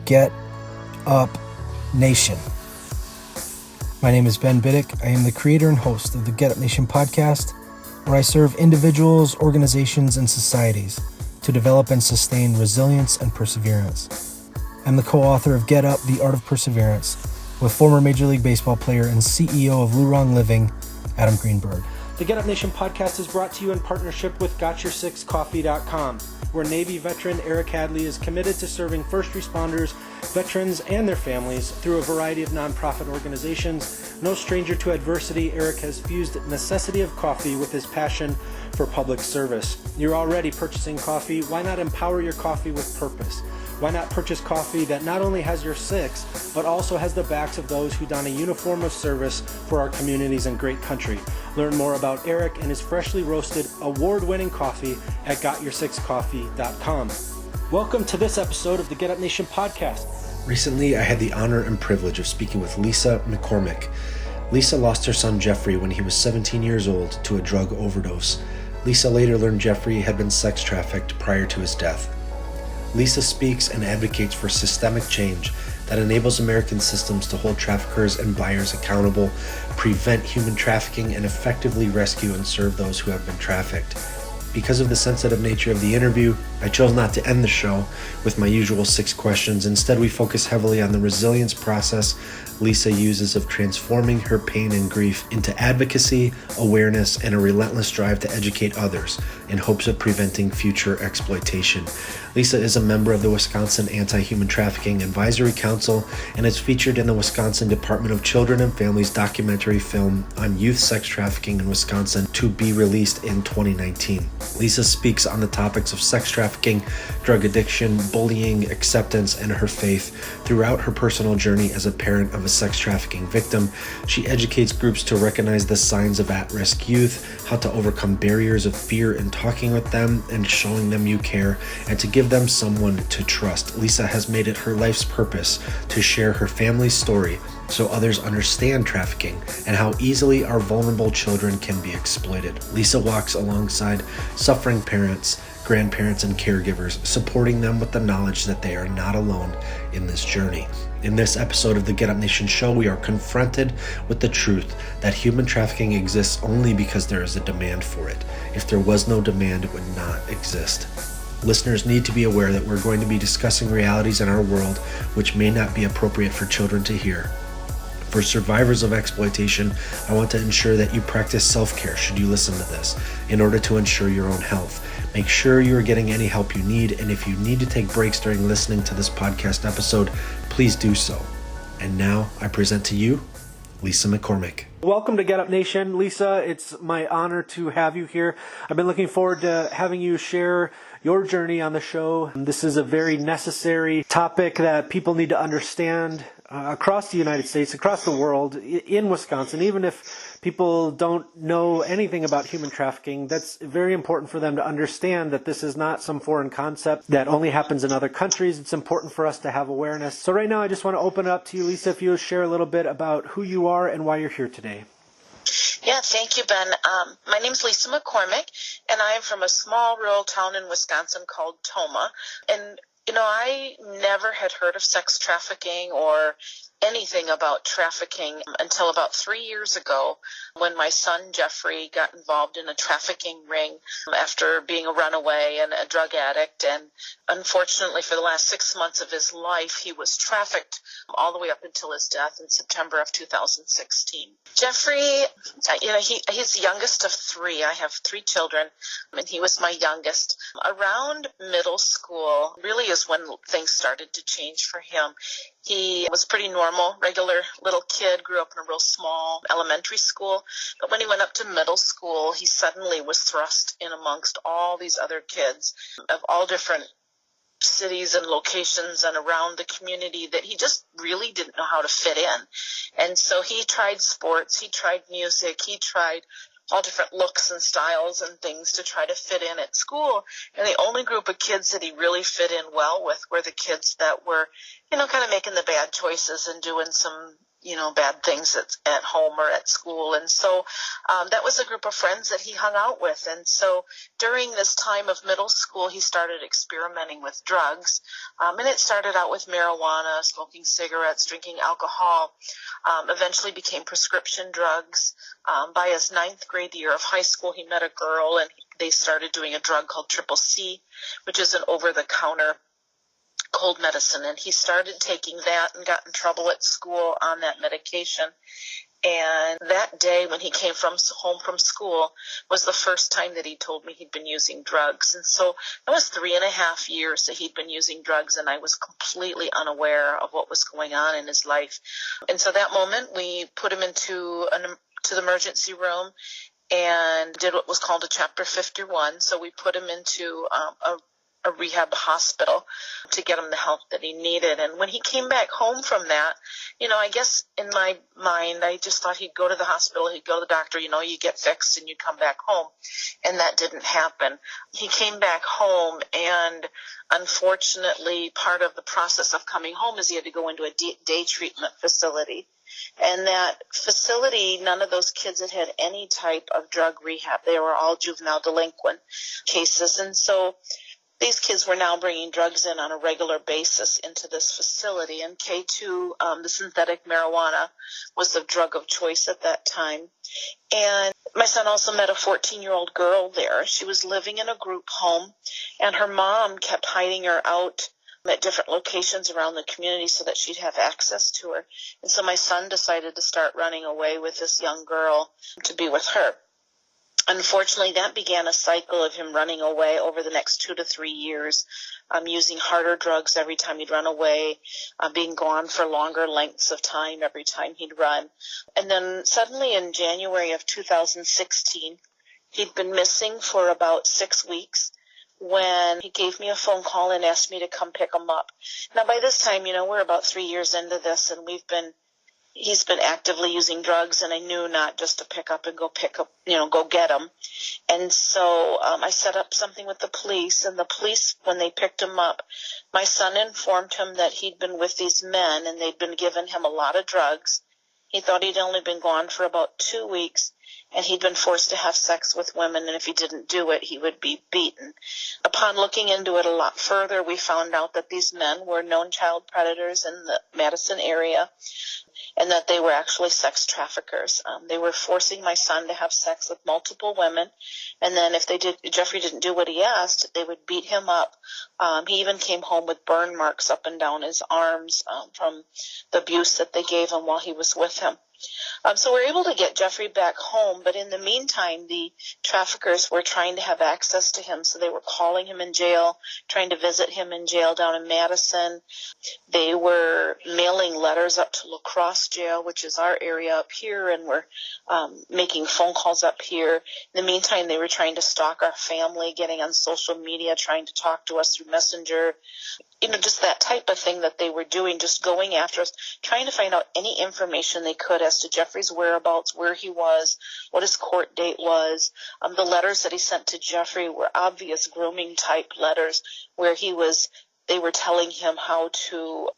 Get Up Nation. My name is Ben Biddick. I am the creator and host of the Get Up Nation podcast, where I serve individuals, organizations, and societies to develop and sustain resilience and perseverance. I'm the co-author of Get Up, The Art of Perseverance, with former Major League Baseball player and CEO of Lurong Living, Adam Greenberg. The Get Up Nation podcast is brought to you in partnership with GotYourSixCoffee.com, where Navy veteran Eric Hadley is committed to serving first responders, veterans, and their families through a variety of nonprofit organizations. No stranger to adversity, Eric has fused necessity of coffee with his passion for public service. You're already purchasing coffee. Why not empower your coffee with purpose? Why not purchase coffee that not only has your six, but also has the backs of those who don a uniform of service for our communities and great country? Learn more about Eric and his freshly roasted, award-winning coffee at GotYourSixCoffee.com. Welcome to this episode of the Get Up Nation podcast. Recently, I had the honor and privilege of speaking with Lisa McCormick. Lisa lost her son Jeffrey when he was 17 years old to a drug overdose. Lisa later learned Jeffrey had been sex trafficked prior to his death. Lisa speaks and advocates for systemic change that enables American systems to hold traffickers and buyers accountable, prevent human trafficking, and effectively rescue and serve those who have been trafficked. Because of the sensitive nature of the interview, I chose not to end the show with my usual 6 questions. Instead, we focus heavily on the resilience process Lisa uses of transforming her pain and grief into advocacy, awareness, and a relentless drive to educate others in hopes of preventing future exploitation. Lisa is a member of the Wisconsin Anti-Human Trafficking Advisory Council and is featured in the Wisconsin Department of Children and Families documentary film on youth sex trafficking in Wisconsin to be released in 2019. Lisa speaks on the topics of sex trafficking, drug addiction, bullying, acceptance, and her faith. Throughout her personal journey as a parent of a sex trafficking victim, she educates groups to recognize the signs of at-risk youth, how to overcome barriers of fear in talking with them and showing them you care, and to give them someone to trust. Lisa has made it her life's purpose to share her family's story so others understand trafficking and how easily our vulnerable children can be exploited. Lisa walks alongside suffering parents, grandparents, and caregivers, supporting them with the knowledge that they are not alone in this journey. In this episode of the Get Up Nation show, we are confronted with the truth that human trafficking exists only because there is a demand for it. If there was no demand, it would not exist. Listeners need to be aware that we're going to be discussing realities in our world which may not be appropriate for children to hear. For survivors of exploitation, I want to ensure that you practice self-care should you listen to this in order to ensure your own health. Make sure you are getting any help you need, and if you need to take breaks during listening to this podcast episode, please do so. And now I present to you, Lisa McCormick. Welcome to Get Up Nation. Lisa, it's my honor to have you here. I've been looking forward to having you share your journey on the show. This is a very necessary topic that people need to understand across the United States, across the world, in Wisconsin. Even if people don't know anything about human trafficking, that's very important for them to understand that this is not some foreign concept that only happens in other countries. It's important for us to have awareness. So right now, I just want to open it up to you, Lisa, if you'll share a little bit about who you are and why you're here today. Yeah, thank you, Ben. My name is Lisa McCormick, and I am from a small rural town in Wisconsin called Tomah. And, I never had heard of sex trafficking or anything about trafficking until about 3 years ago when my son Jeffrey got involved in a trafficking ring after being a runaway and a drug addict. And unfortunately, for the last 6 months of his life, he was trafficked all the way up until his death in September of 2016. Jeffrey, he's the youngest of 3. I have 3 children, and he was my youngest. Around middle school really is when things started to change for him. He was pretty normal, regular little kid, grew up in a real small elementary school. But when he went up to middle school, he suddenly was thrust in amongst all these other kids of all different cities and locations and around the community that he just really didn't know how to fit in. And so he tried sports, he tried music, he tried all different looks and styles and things to try to fit in at school. And the only group of kids that he really fit in well with were the kids that were, kind of making the bad choices and doing some, bad things at home or at school. And so that was a group of friends that he hung out with. And so during this time of middle school, he started experimenting with drugs. And it started out with marijuana, smoking cigarettes, drinking alcohol, eventually became prescription drugs. By his 9th grade year of high school, he met a girl, and they started doing a drug called Triple C, which is an over-the-counter cold medicine, and he started taking that and got in trouble at school on that medication. And that day when he came home from school was the first time that he told me he'd been using drugs. And so that was 3.5 years that he'd been using drugs, and I was completely unaware of what was going on in his life. And so that moment we put him to the emergency room and did what was called a Chapter 51. So we put him into a rehab hospital to get him the help that he needed. And when he came back home from that, I guess in my mind, I just thought he'd go to the hospital, he'd go to the doctor, you get fixed and you come back home. And that didn't happen. He came back home, and unfortunately, part of the process of coming home is he had to go into a day treatment facility. And that facility, none of those kids had any type of drug rehab. They were all juvenile delinquent cases. And so these kids were now bringing drugs in on a regular basis into this facility. And K2, the synthetic marijuana, was the drug of choice at that time. And my son also met a 14-year-old girl there. She was living in a group home, and her mom kept hiding her out at different locations around the community so that she'd have access to her. And so my son decided to start running away with this young girl to be with her. Unfortunately, that began a cycle of him running away over the next 2 to 3 years, using harder drugs every time he'd run away, being gone for longer lengths of time every time he'd run. And then suddenly in January of 2016, he'd been missing for about 6 weeks when he gave me a phone call and asked me to come pick him up. Now, by this time, we're about 3 years into this, and he's been actively using drugs, and I knew not just to pick up and go get him. And so I set up something with the police, and the police, when they picked him up, my son informed him that he'd been with these men, and they'd been giving him a lot of drugs. He thought he'd only been gone for about 2 weeks, and he'd been forced to have sex with women, and if he didn't do it, he would be beaten. Upon looking into it a lot further, we found out that these men were known child predators in the Madison area, and that they were actually sex traffickers. They were forcing my son to have sex with multiple women, and then if Jeffrey didn't do what he asked, they would beat him up. He even came home with burn marks up and down his arms from the abuse that they gave him while he was with him. So we're able to get Jeffrey back home, but in the meantime, the traffickers were trying to have access to him, so they were calling him in jail, trying to visit him in jail down in Madison. They were mailing letters up to La Crosse jail, which is our area up here, and were making phone calls up here. In the meantime, they were trying to stalk our family, getting on social media, trying to talk to us through Messenger. Just that type of thing that they were doing, just going after us, trying to find out any information they could as to Jeffrey's whereabouts, where he was, what his court date was. The letters that he sent to Jeffrey were obvious grooming type letters where they were telling him how to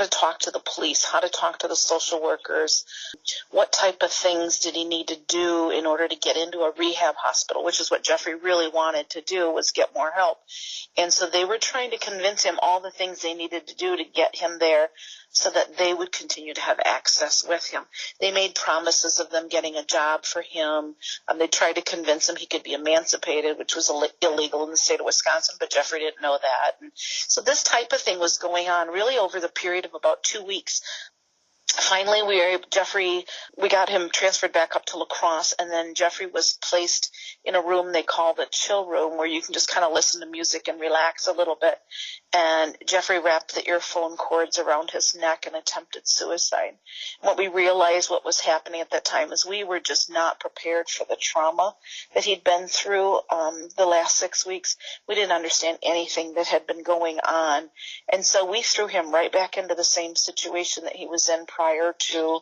talk to the police, how to talk to the social workers, what type of things did he need to do in order to get into a rehab hospital, which is what Jeffrey really wanted to do, was get more help. And so they were trying to convince him all the things they needed to do to get him there so that they would continue to have access with him. They made promises of them getting a job for him. They tried to convince him he could be emancipated, which was illegal in the state of Wisconsin, but Jeffrey didn't know that. And so this type of thing was going on really over the period of about 2 weeks. Finally, we got him transferred back up to La Crosse, and then Jeffrey was placed in a room they call the chill room, where you can just kind of listen to music and relax a little bit. And Jeffrey wrapped the earphone cords around his neck and attempted suicide. And what we realized what was happening at that time is we were just not prepared for the trauma that he'd been through the last 6 weeks. We didn't understand anything that had been going on. And so we threw him right back into the same situation that he was in prior to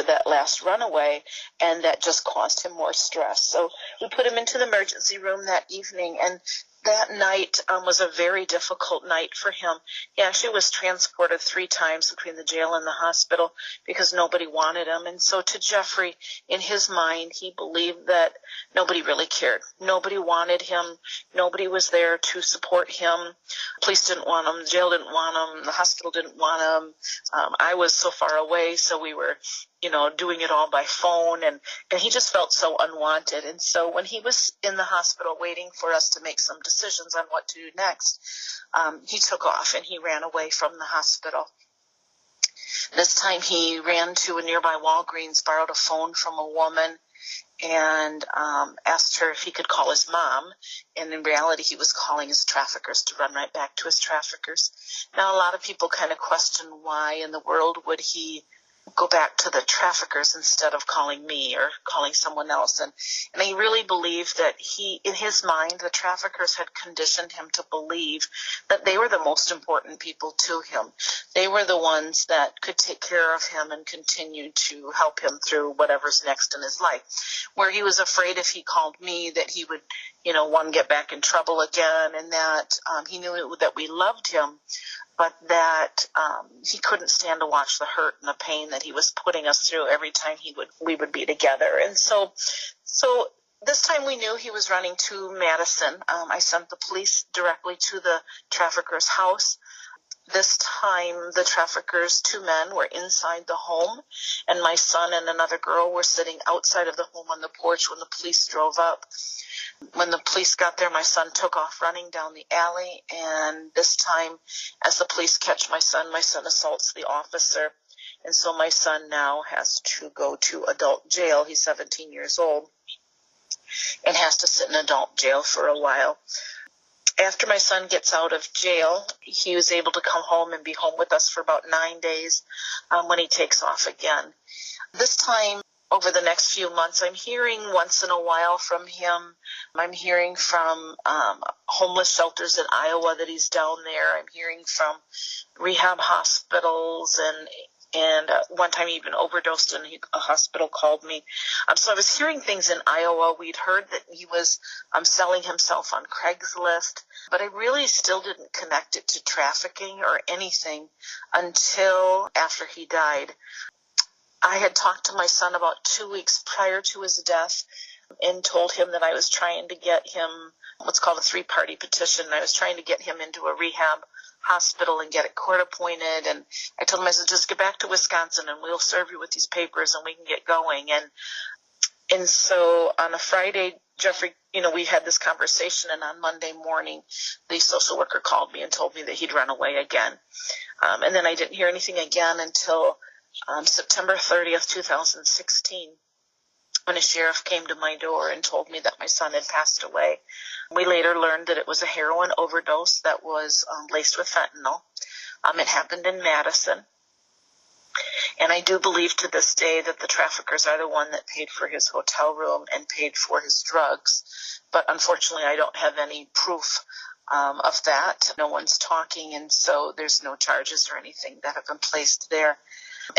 that last runaway, and that just caused him more stress. So we put him into the emergency room that evening, and That night was a very difficult night for him. He actually was transported 3 times between the jail and the hospital because nobody wanted him. And so to Jeffrey, in his mind, he believed that nobody really cared. Nobody wanted him. Nobody was there to support him. Police didn't want him. The jail didn't want him. The hospital didn't want him. I was so far away, so we were doing it all by phone, and he just felt so unwanted. And so when he was in the hospital waiting for us to make some decisions on what to do next, he took off and he ran away from the hospital. This time he ran to a nearby Walgreens, borrowed a phone from a woman, and asked her if he could call his mom. And in reality, he was calling his traffickers to run right back to his traffickers. Now, a lot of people kind of question why in the world would he go back to the traffickers instead of calling me or calling someone else. And he really believed that in his mind, the traffickers had conditioned him to believe that they were the most important people to him. They were the ones that could take care of him and continue to help him through whatever's next in his life. Where he was afraid if he called me that he would, one, get back in trouble again, and that he knew that we loved him, but that he couldn't stand to watch the hurt and the pain that he was putting us through every time we would be together. And so this time we knew he was running to Madison. I sent the police directly to the trafficker's house. This time the traffickers, 2 men, were inside the home, and my son and another girl were sitting outside of the home on the porch when the police drove up. When the police got there, my son took off running down the alley, and this time, as the police catch my son assaults the officer, and so my son now has to go to adult jail. He's 17 years old and has to sit in adult jail for a while. After my son gets out of jail, he was able to come home and be home with us for about 9 days when he takes off again. This time, over the next few months, I'm hearing once in a while from him. I'm hearing from homeless shelters in Iowa that he's down there. I'm hearing from rehab hospitals, and one time he even overdosed and a hospital called me. So I was hearing things in Iowa. We'd heard that he was selling himself on Craigslist, but I really still didn't connect it to trafficking or anything until after he died. I had talked to my son about 2 weeks prior to his death and told him that I was trying to get him what's called a 3-party petition. I was trying to get him into a rehab hospital and get it court appointed. And I told him, I said, just get back to Wisconsin and we'll serve you with these papers and we can get going. And so on a Friday, Jeffrey, we had this conversation, and on Monday morning, the social worker called me and told me that he'd run away again. And then I didn't hear anything again until September 30th, 2016, when a sheriff came to my door and told me that my son had passed away. We later learned that it was a heroin overdose that was laced with fentanyl. It happened in Madison. And I do believe to this day that the traffickers are the one that paid for his hotel room and paid for his drugs. But unfortunately, I don't have any proof of that. No one's talking, and so there's no charges or anything that have been placed there.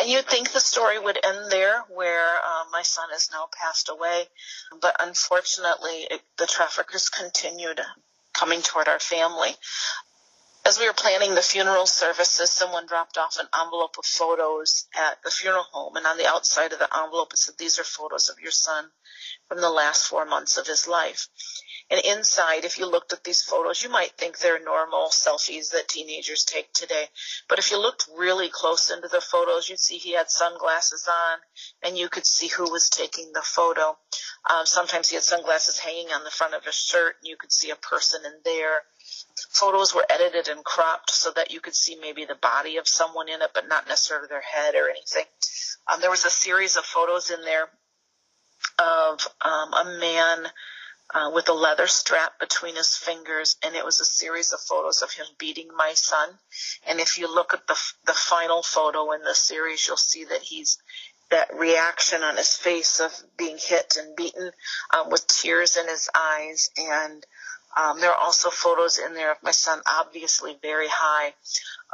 And you'd think the story would end there, where my son has now passed away. But unfortunately, the traffickers continued coming toward our family. As we were planning the funeral services, someone dropped off an envelope of photos at the funeral home. And on the outside of the envelope, it said, "These are photos of your son from the last 4 months of his life." And inside, if you looked at these photos, you might think they're normal selfies that teenagers take today. But if you looked really close into the photos, you'd see he had sunglasses on, and you could see who was taking the photo. Sometimes he had sunglasses hanging on the front of his shirt, and you could see a person in there. Photos were edited and cropped so that you could see maybe the body of someone in it, but not necessarily their head or anything. There was a series of photos in there of a man with a leather strap between his fingers, and it was a series of photos of him beating my son. And if you look at the final photo in the series, you'll see that that reaction on his face of being hit and beaten with tears in his eyes. And there are also photos in there of my son, obviously very high,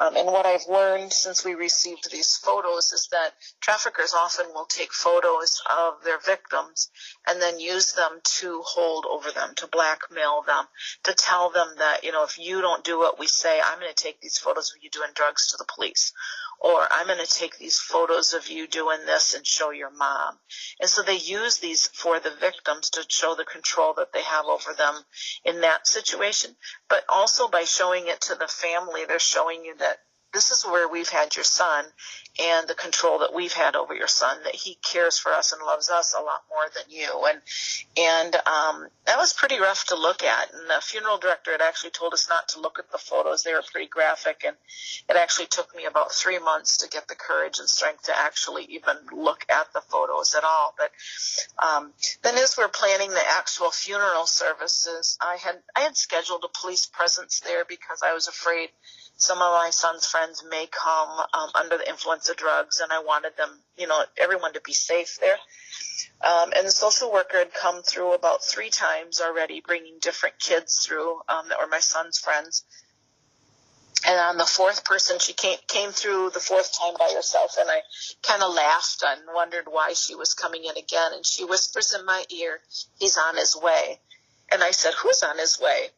And what I've learned since we received these photos is that traffickers often will take photos of their victims and then use them to hold over them, to blackmail them, to tell them that, if you don't do what we say, I'm going to take these photos of you doing drugs to the police. Or I'm going to take these photos of you doing this and show your mom. And so they use these for the victims to show the control that they have over them in that situation. But also by showing it to the family, they're showing you that this is where we've had your son and the control that we've had over your son, that he cares for us and loves us a lot more than you. And that was pretty rough to look at. And the funeral director had actually told us not to look at the photos. They were pretty graphic. And it actually took me about 3 months to get the courage and strength to actually even look at the photos at all. But then as we're planning the actual funeral services, I had scheduled a police presence there because I was afraid some of my son's friends may come under the influence of drugs, and I wanted them, everyone to be safe there. And the social worker had come through about 3 times already, bringing different kids through that were my son's friends. And on the 4th person, she came through the 4th time by herself, and I kind of laughed and wondered why she was coming in again. And she whispers in my ear, "He's on his way." And I said, "Who's on his way?"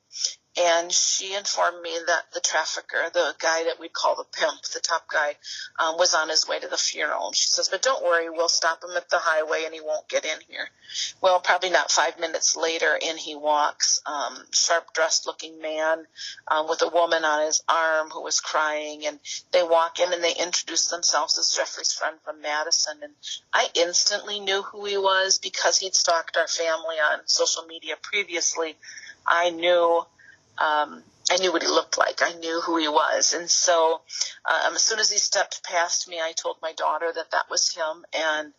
And she informed me that the trafficker, the guy that we'd call the pimp, the top guy, was on his way to the funeral. And she says, "But don't worry, we'll stop him at the highway and he won't get in here." Well, probably not 5 minutes later, in he walks, sharp-dressed looking man with a woman on his arm who was crying. And they walk in and they introduce themselves as Jeffrey's friend from Madison. And I instantly knew who he was because he'd stalked our family on social media previously. I knew what he looked like. I knew who he was. And so as soon as he stepped past me, I told my daughter that was him, and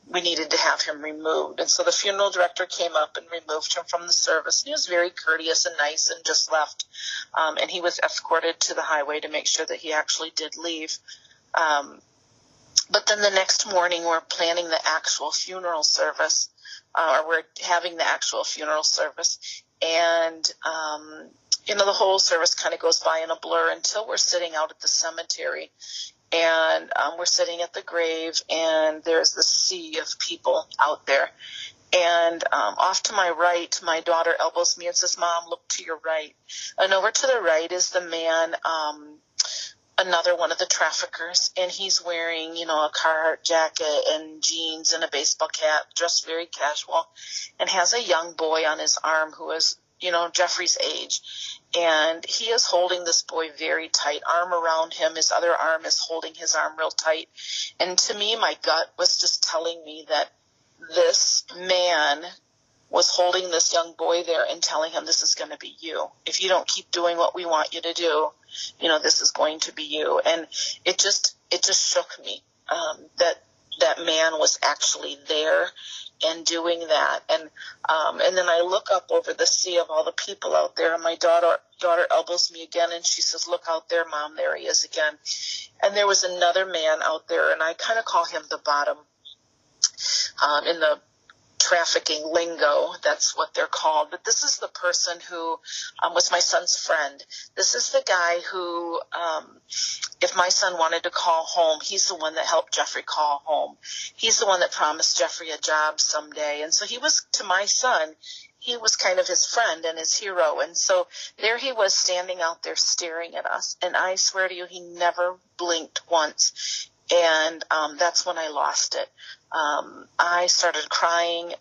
we needed to have him removed. And so the funeral director came up and removed him from the service. He was very courteous and nice and just left. And he was escorted to the highway to make sure that he actually did leave. But then the next morning, we're planning the actual funeral service, or we're having the actual funeral service. And, the whole service kind of goes by in a blur until we're sitting out at the cemetery. And we're sitting at the grave, and there's this sea of people out there. And off to my right, my daughter elbows me and says, "Mom, look to your right." And over to the right is the man, another one of the traffickers, and he's wearing, a Carhartt jacket and jeans and a baseball cap, dressed very casual, and has a young boy on his arm who is, Jeffrey's age. And he is holding this boy very tight, arm around him. His other arm is holding his arm real tight. And to me, my gut was just telling me that this man was holding this young boy there and telling him, "This is going to be you. If you don't keep doing what we want you to do, this is going to be you." And it just shook me that man was actually there and doing that. And then I look up over the sea of all the people out there, and my daughter elbows me again, and she says, "Look out there, Mom, there he is again." And there was another man out there, and I kind of call him the bottom. In the trafficking lingo, that's what they're called. But this is the person who was my son's friend. This is the guy who, if my son wanted to call home, he's the one that helped Jeffrey call home. He's the one that promised Jeffrey a job someday. And so he was, to my son, he was kind of his friend and his hero. And so there he was standing out there staring at us. And I swear to you, he never blinked once. And that's when I lost it. I started crying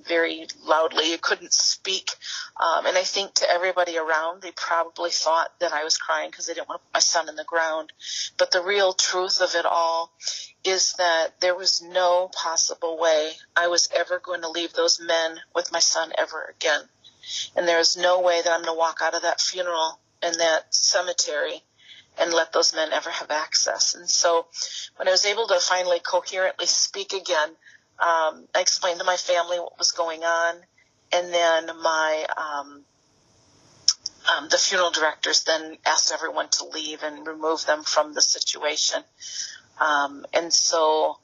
very loudly. I couldn't speak. And I think to everybody around, they probably thought that I was crying because they didn't want to put my son in the ground. But the real truth of it all is that there was no possible way I was ever going to leave those men with my son ever again. And there is no way that I'm going to walk out of that funeral in that cemetery and let those men ever have access. And so when I was able to finally coherently speak again, I explained to my family what was going on. And then the funeral directors then asked everyone to leave and remove them from the situation. And so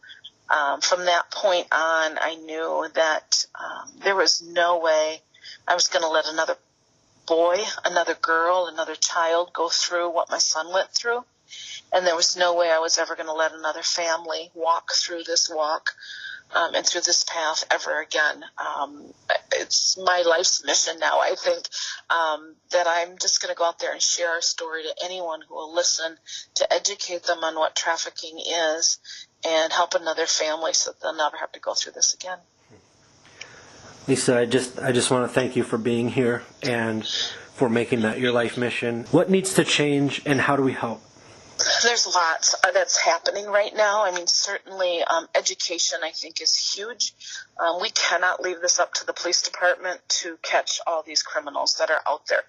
from that point on, I knew that there was no way I was going to let another boy, another girl, another child go through what my son went through. And there was no way I was ever going to let another family walk through this walk and through this path ever again. It's my life's mission now, I think, that I'm just going to go out there and share our story to anyone who will listen, to educate them on what trafficking is and help another family so that they'll never have to go through this again. Lisa, I just want to thank you for being here and for making that your life mission. What needs to change, and how do we help? There's lots that's happening right now. I mean, certainly education, I think, is huge. We cannot leave this up to the police department to catch all these criminals that are out there.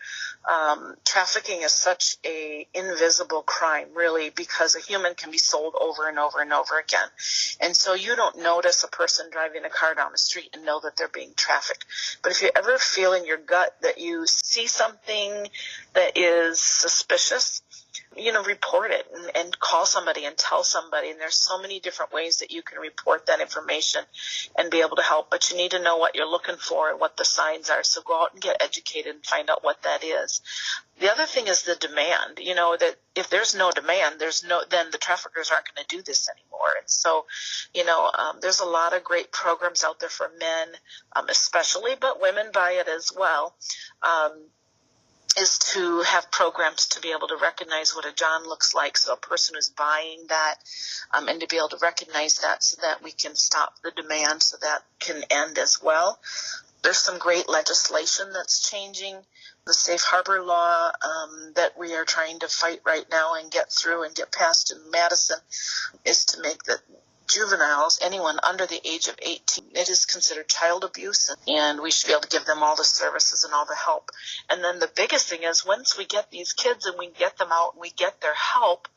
Trafficking is such a invisible crime, really, because a human can be sold over and over and over again. And so you don't notice a person driving a car down the street and know that they're being trafficked. But if you ever feel in your gut that you see something that is suspicious, report it and call somebody and tell somebody. And there's so many different ways that you can report that information and be able to help. But you need to know what you're looking for and what the signs are. So go out and get educated and find out what that is. The other thing is the demand. That if there's no demand, then the traffickers aren't going to do this anymore. And so, there's a lot of great programs out there for men, especially, but women buy it as well. Is to have programs to be able to recognize what a John looks like, so a person who's buying that, and to be able to recognize that so that we can stop the demand so that can end as well. There's some great legislation that's changing. The safe harbor law that we are trying to fight right now and get through and get passed in Madison is to make that juveniles, anyone under the age of 18, it is considered child abuse, and we should be able to give them all the services and all the help. And then the biggest thing is, once we get these kids and we get them out and we get their help,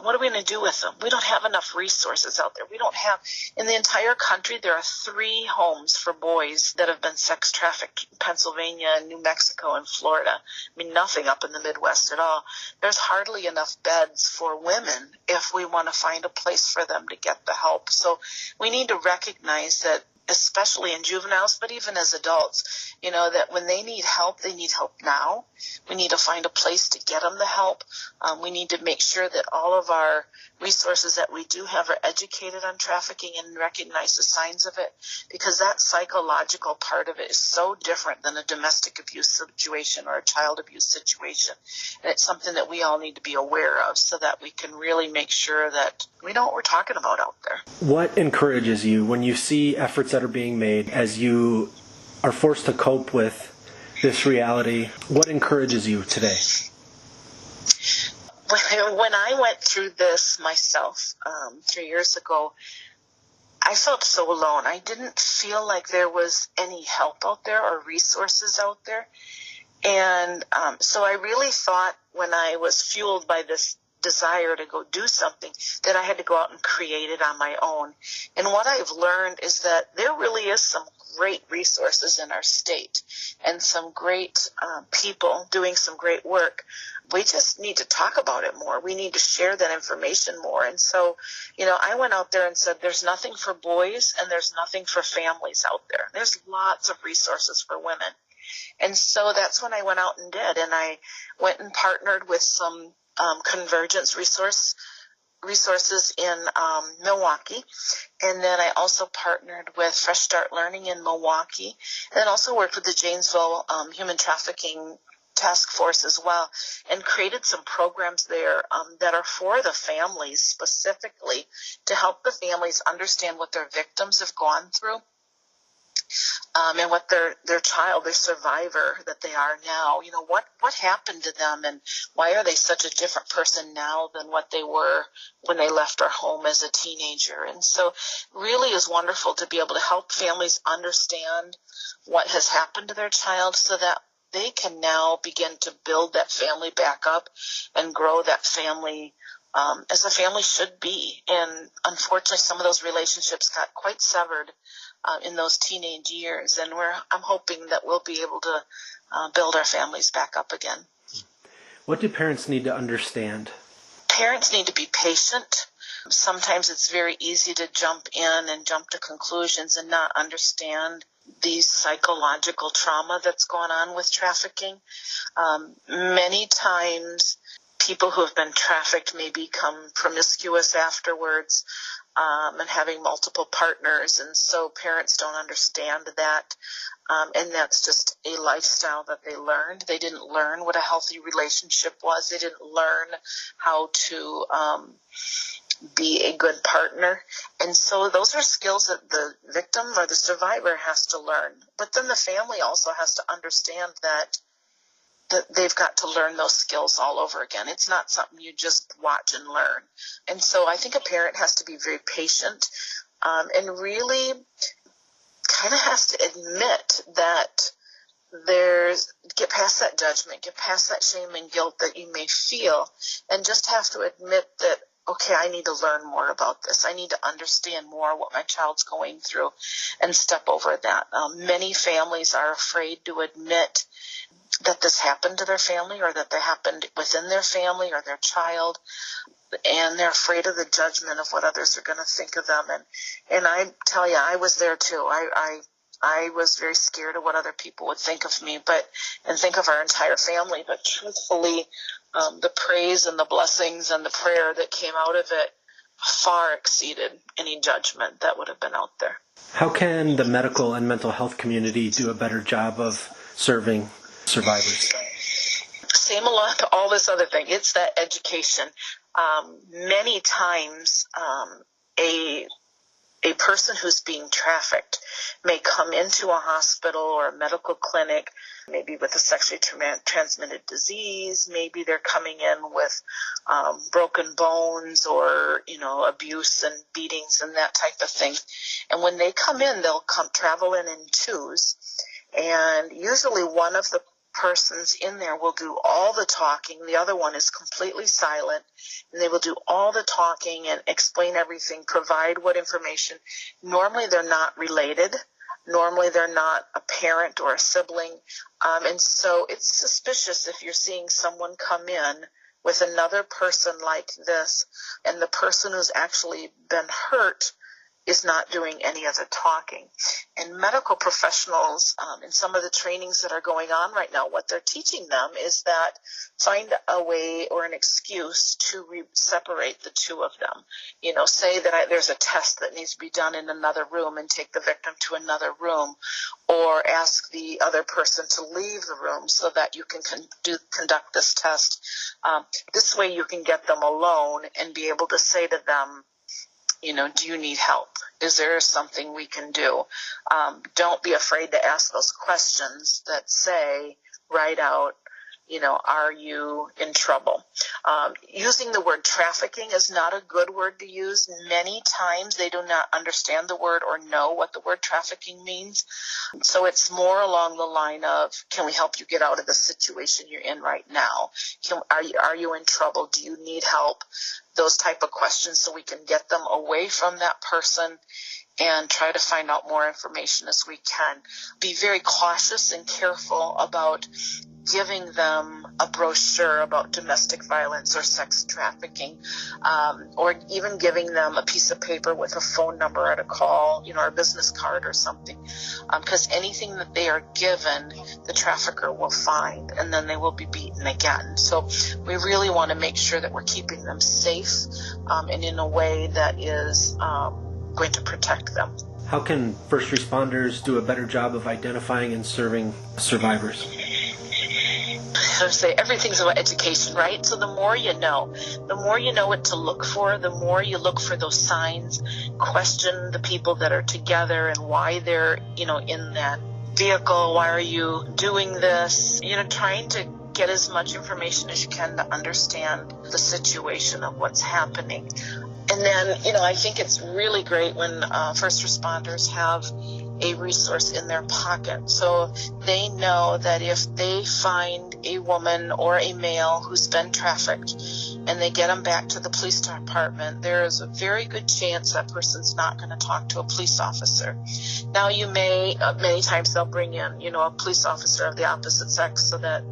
what are we going to do with them? We don't have enough resources out there. We don't have, in the entire country, there are 3 homes for boys that have been sex trafficked in Pennsylvania, New Mexico, and Florida. I mean, nothing up in the Midwest at all. There's hardly enough beds for women if we want to find a place for them to get the help. So we need to recognize that, especially in juveniles, but even as adults, that when they need help now. We need to find a place to get them the help. We need to make sure that all of our resources that we do have are educated on trafficking and recognize the signs of it, because that psychological part of it is so different than a domestic abuse situation or a child abuse situation. And it's something that we all need to be aware of so that we can really make sure that we know what we're talking about out there. What encourages you when you see efforts that are being made as you are forced to cope with this reality? What encourages you today? When I went through this myself 3 years ago, I felt so alone. I didn't feel like there was any help out there or resources out there. And so I really thought, when I was fueled by this desire to go do something, that I had to go out and create it on my own. And what I've learned is that there really is some great resources in our state and some great people doing some great work. We just need to talk about it more. We need to share that information more. And so, I went out there and said, there's nothing for boys and there's nothing for families out there. There's lots of resources for women. And so that's when I went out and did. And I went and partnered with some convergence resources in Milwaukee. And then I also partnered with Fresh Start Learning in Milwaukee, and then also worked with the Janesville Human Trafficking Task Force as well, and created some programs there that are for the families specifically, to help the families understand what their victims have gone through. And what their child, their survivor that they are now, what happened to them, and why are they such a different person now than what they were when they left our home as a teenager. And so really is wonderful to be able to help families understand what has happened to their child so that they can now begin to build that family back up and grow that family as a family should be. And unfortunately, some of those relationships got quite severed in those teenage years, and I'm hoping that we'll be able to build our families back up again. What do parents need to understand? Parents need to be patient. Sometimes it's very easy to jump in and jump to conclusions and not understand the psychological trauma that's going on with trafficking. Many times people who have been trafficked may become promiscuous afterwards, and having multiple partners, and so parents don't understand that, and that's just a lifestyle that they learned. They didn't learn what a healthy relationship was. They didn't learn how to be a good partner, and so those are skills that the victim or the survivor has to learn. But then the family also has to understand that they've got to learn those skills all over again. It's not something you just watch and learn. And so I think a parent has to be very patient, and really kind of has to admit that get past that judgment, get past that shame and guilt that you may feel, and just have to admit that, okay, I need to learn more about this. I need to understand more what my child's going through and step over that. Many families are afraid to admit that this happened to their family, or that they happened within their family or their child, and they're afraid of the judgment of what others are going to think of them. And I tell you, I was there too. I was very scared of what other people would think of me, and think of our entire family. But truthfully, the praise and the blessings and the prayer that came out of it far exceeded any judgment that would have been out there. How can the medical and mental health community do a better job of serving survivors? Same along to all this other thing. It's that education. Many times, a person who's being trafficked may come into a hospital or a medical clinic, maybe with a sexually transmitted disease. Maybe they're coming in with broken bones, or abuse and beatings and that type of thing. And when they come in, they'll travel in twos, and usually one of the persons in there will do all the talking. The other one is completely silent, and they will do all the talking and explain everything, provide what information. Normally they're not related. Normally they're not a parent or a sibling. And so it's suspicious if you're seeing someone come in with another person like this, and the person who's actually been hurt is not doing any of the talking. And medical professionals, in some of the trainings that are going on right now, what they're teaching them is that find a way or an excuse to separate the two of them. Say that there's a test that needs to be done in another room, and take the victim to another room, or ask the other person to leave the room so that you can conduct this test. This way you can get them alone and be able to say to them, do you need help? Is there something we can do? Don't be afraid to ask those questions that say right out, are you in trouble? Using the word trafficking is not a good word to use. Many times they do not understand the word or know what the word trafficking means. So it's more along the line of, can we help you get out of the situation you're in right now? Are you in trouble? Do you need help? Those type of questions, so we can get them away from that person and try to find out more information as we can. Be very cautious and careful about giving them a brochure about domestic violence or sex trafficking, or even giving them a piece of paper with a phone number at a call, or a business card or something, because anything that they are given, the trafficker will find, and then they will be beaten again. So we really want to make sure that we're keeping them safe, and in a way that is going to protect them. How can first responders do a better job of identifying and serving survivors? I would say everything's about education, right? So the more you know what to look for, the more you look for those signs, question the people that are together and why they're, in that vehicle. Why are you doing this? Trying to get as much information as you can to understand the situation of what's happening. And then, I think it's really great when first responders have a resource in their pocket. So they know that if they find a woman or a male who's been trafficked, and they get them back to the police department, there is a very good chance that person's not going to talk to a police officer. Now, you may, many times they'll bring in, a police officer of the opposite sex so that,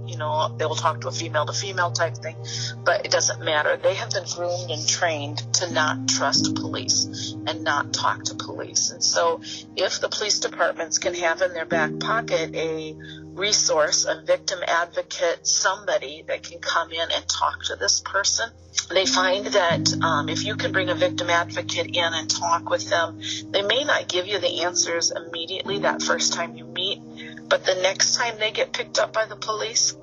they will talk to a female to female type thing, but it doesn't matter. They have been groomed and trained to not trust police and not talk to police. And so if the police departments can have in their back pocket a resource, a victim advocate, somebody that can come in and talk to this person, they find that if you can bring a victim advocate in and talk with them, they may not give you the answers immediately that first time you meet, but the next time they get picked up by the police,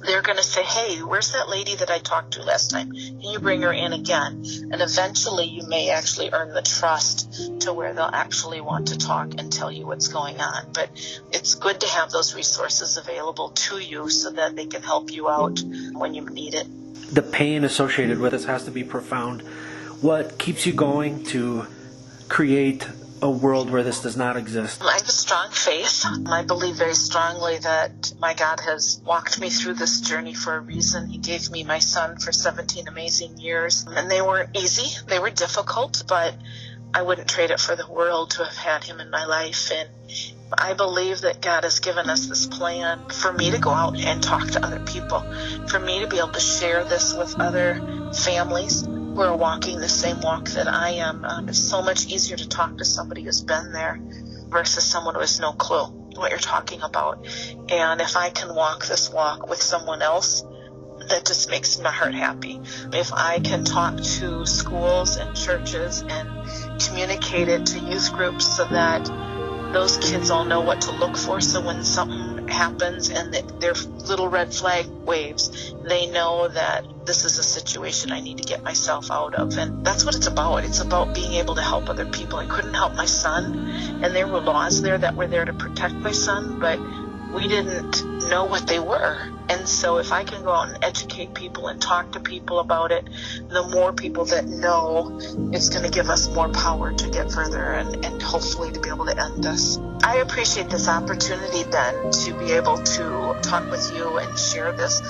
they're going to say, hey, where's that lady that I talked to last time? Can you bring her in again? And eventually you may actually earn the trust to where they'll actually want to talk and tell you what's going on. But it's good to have those resources available to you so that they can help you out when you need it. The pain associated with this has to be profound. What keeps you going to create a world where this does not exist? I have a strong faith. I believe very strongly that my God has walked me through this journey for a reason. He gave me my son for 17 amazing years, and they weren't easy. They were difficult, but I wouldn't trade it for the world to have had him in my life. And I believe that God has given us this plan for me to go out and talk to other people, for me to be able to share this with other families who are walking the same walk that I am. It's so much easier to talk to somebody who's been there versus someone who has no clue what you're talking about. And if I can walk this walk with someone else, that just makes my heart happy. If I can talk to schools and churches and communicate it to youth groups so that those kids all know what to look for, so when something happens and their little red flag waves, they know that this is a situation I need to get myself out of. And that's what it's about. It's about being able to help other people. I couldn't help my son, and there were laws there that were there to protect my son, but we didn't know what they were. And so if I can go out and educate people and talk to people about it, the more people that know, it's going to give us more power to get further and hopefully to be able to end this. I appreciate this opportunity, Ben, to be able to talk with you and share this.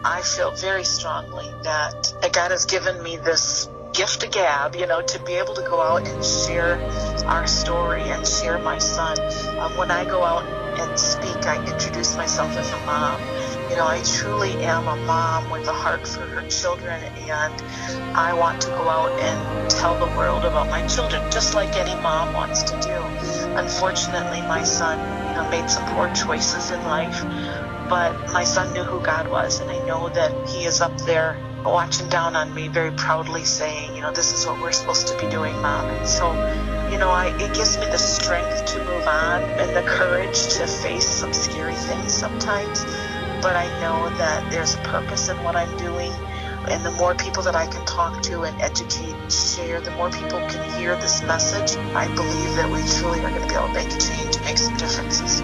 I feel very strongly that God has given me this gift of gab, to be able to go out and share our story and share my son. When I go out and speak, I introduce myself as a mom. I truly am a mom with a heart for her children, and I want to go out and tell the world about my children, just like any mom wants to do. Unfortunately, my son, made some poor choices in life, but my son knew who God was, and I know that he is up there watching down on me very proudly saying, this is what we're supposed to be doing, Mom. And so, it gives me the strength to move on and the courage to face some scary things sometimes. But I know that there's a purpose in what I'm doing. And the more people that I can talk to and educate and share, the more people can hear this message. I believe that we truly are going to be able to make a change and make some differences.